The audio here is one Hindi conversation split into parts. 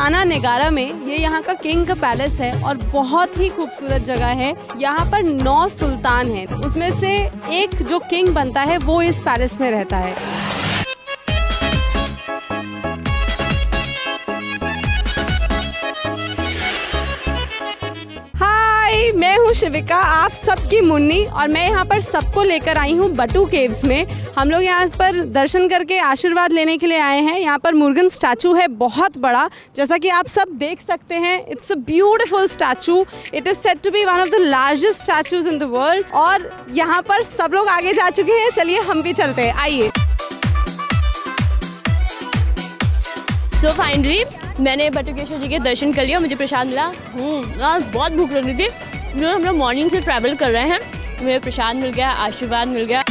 इस्ताना नेगारा में ये यहाँ का किंग का पैलेस है और बहुत ही खूबसूरत जगह है। यहाँ पर 9 सुल्तान हैं, उसमें से एक जो किंग बनता है वो इस पैलेस में रहता है। मैं हूँ शिविका, आप सबकी मुन्नी, और मैं यहाँ पर सबको लेकर आई हूँ बटू केव्स में। हम लोग यहाँ पर दर्शन करके आशीर्वाद लेने के लिए आए हैं। यहाँ पर मुर्गन स्टैचू है बहुत बड़ा, जैसा कि आप सब देख सकते हैं। It's a beautiful statue. It is said to be one of the largest statues in the world. और यहाँ पर सब लोग आगे जा चुके हैं, चलिए हम भी चलते हैं, आइए। सो फाइनली मैंने बटुकेश्वर जी के दर्शन कर लिया, मुझे प्रसाद मिला। बहुत भूख लग रही थी, जो हम लोग मॉर्निंग से ट्रैवल कर रहे हैं, मुझे प्रसाद मिल गया, आशीर्वाद मिल गया।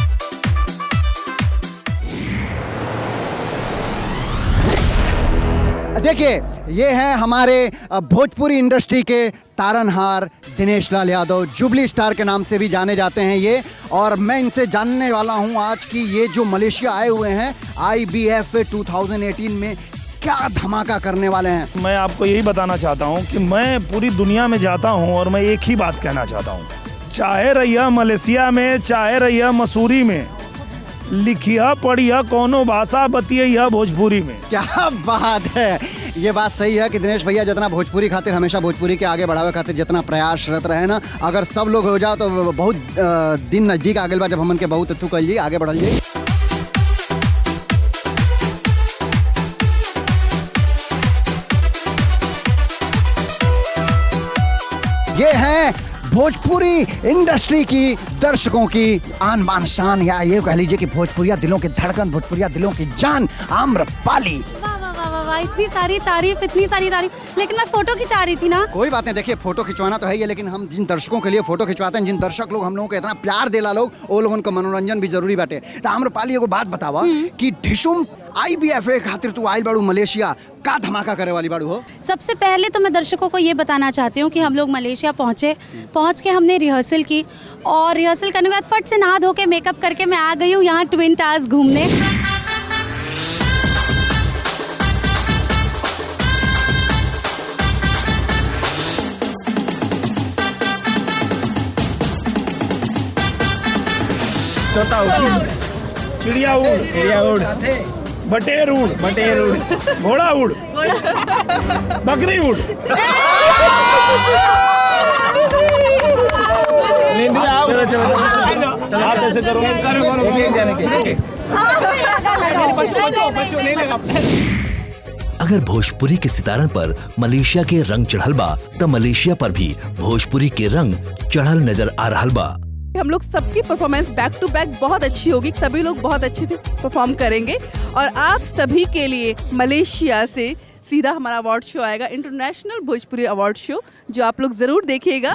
देखिए, ये हैं हमारे भोजपुरी इंडस्ट्री के तारनहार दिनेश लाल यादव, जुबली स्टार के नाम से भी जाने जाते हैं ये। और मैं इनसे जानने वाला हूं आज कि ये जो मलेशिया आए हुए हैं IBF 2018 में क्या धमाका करने वाले हैं। मैं आपको यही बताना चाहता हूं कि मैं पूरी दुनिया में जाता हूं और मैं एक ही बात कहना चाहता हूं, चाहे रहिया मलेशिया में, चाहे रहिया मसूरी में, लिखिया पढ़िया कोनो भाषा बतिया भोजपुरी में। क्या बात है, ये बात सही है कि दिनेश भैया जितना भोजपुरी खातिर, हमेशा भोजपुरी के आगे बढ़ावे खातिर जितना प्रयासरत रहे ना, अगर सब लोग हो जाओ तो बहुत दिन नज़दीक आ गए बा जब हमन के बहुत अथू कल आगे बढ़ल जाए। ये है भोजपुरी इंडस्ट्री की दर्शकों की आन बान शान, या ये कह लीजिए कि भोजपुरिया दिलों की धड़कन, भोजपुरिया दिलों की जान, आम्रपाली। वाह, इतनी सारी तारीफ, लेकिन मैं फोटो खिंचा रही थी ना। कोई बात नहीं, देखिए फोटो खिंचवाना तो है ही, लेकिन हम जिन दर्शकों के लिए फोटो खिंचवाते हैं, जिन दर्शक लोग हम लोगों को इतना प्यार देला लोग, वो लोगों का मनोरंजन भी जरूरी बाटे। तो आम्रपाली एगो बात बतावा कि ढिशुम IBF खातिर तू आइल बाड़ू मलेशिया, का धमाका करे वाली बाड़ू हो? सबसे पहले तो मैं दर्शकों को ये बताना चाहती हूँ कि हम लोग मलेशिया पहुँच के हमने रिहर्सल की, और रिहर्सल करने के बाद फट से नहा धो के मेकअप करके मैं आ गई हूँ यहाँ ट्विन टावर्स घूमने। चिड़िया उड़, बटेर उड़, घोड़ा उड़, बकरी उड़। आप ऐसे करो। अगर भोजपुरी के सितारन पर मलेशिया के रंग चढ़ल बा, तो मलेशिया पर भी भोजपुरी के रंग चढ़ल नजर आ रहल बा। हम लोग सबकी परफॉर्मेंस बैक टू बैक बहुत अच्छी होगी, सभी लोग बहुत अच्छे से परफॉर्म करेंगे, और आप सभी के लिए मलेशिया से सीधा हमारा अवार्ड शो आएगा, इंटरनेशनल भोजपुरी अवार्ड शो, जो आप लोग जरूर देखिएगा।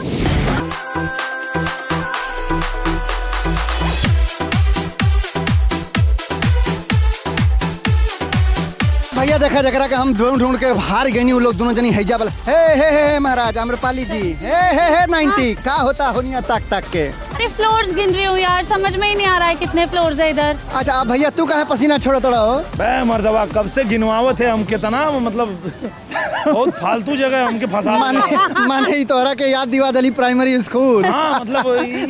भैया देखा जकरा के हम ढूंढ के हार गई, लोग दोनों जनी हैजा वाला, हे महाराज आम्रपाली जी, हे 90 का होता होनिया ताक के। अरे फ्लोर्स गिन रही हूँ यार, समझ में ही नहीं आ रहा है कितने फ्लोर्स है इधर। अच्छा अब भैया तू कहे पसीना छोड़त रहो? बे मर्दवा, कब से गिनवावत है हम, कितना मतलब बहुत फालतू जगह हमके फंसा माने ही तोहरा के याद दिवा दली प्राइमरी स्कूल। हाँ मतलब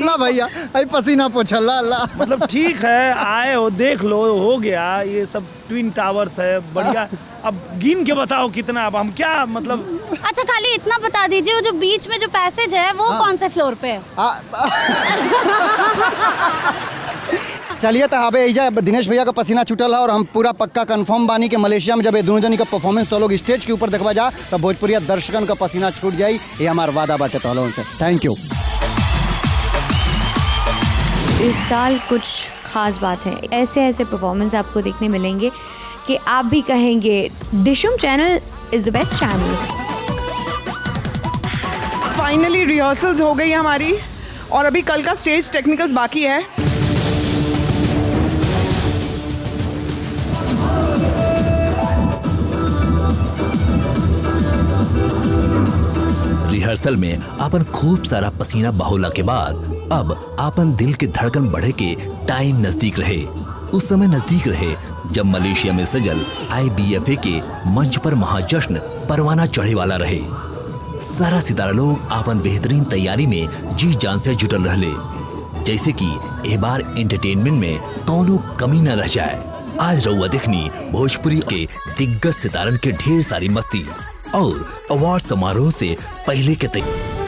ला भैया अरे पसीना पोछल ला मतलब ठीक है, आए हो देख लो, हो गया। ये सब ट्विन टावर्स है, बढ़िया। अब गिन के बताओ कितना, अब हम क्या मतलब। अच्छा खाली इतना बता दीजिए, वो जो बीच में जो पैसेज है वो कौन से फ्लोर पे है? चलिए तो अबे एजा दिनेश भैया का पसीना छूटल है, और हम पूरा पक्का कंफर्म बानी कि मलेशिया में जब ये दोनों जनी का परफॉर्मेंस तो लोग स्टेज के ऊपर देखवा जा, तो भोजपुरिया दर्शकन का पसीना छूट जाई, ये हमारा वादा बाटे तो उनसे। Thank you. इस साल कुछ खास बात है, ऐसे ऐसे परफॉर्मेंस आपको देखने मिलेंगे कि आप भी कहेंगे Dishoom channel is the best channel. Finally rehearsals हो गई हमारी, और अभी कल का स्टेज टेक्निकल्स बाकी है। रिहर्सल में आपन खूब सारा पसीना बहोला के बाद अब आपन दिल के धड़कन बढ़े के टाइम नजदीक रहे। उस समय नजदीक रहे जब मलेशिया में सजल IBFA के मंच पर महाजश्न परवाना चढ़े वाला रहे। सारा सितारा लोग आपन बेहतरीन तैयारी में जी जान से जुटल रहले, जैसे कि ए बार एंटरटेनमेंट में कौनो कमी न रह जाए। आज रउआ देखनी भोजपुरी के दिग्गज सितारन के ढेर सारी मस्ती और अवार्ड समारोह से पहले के तैयारी।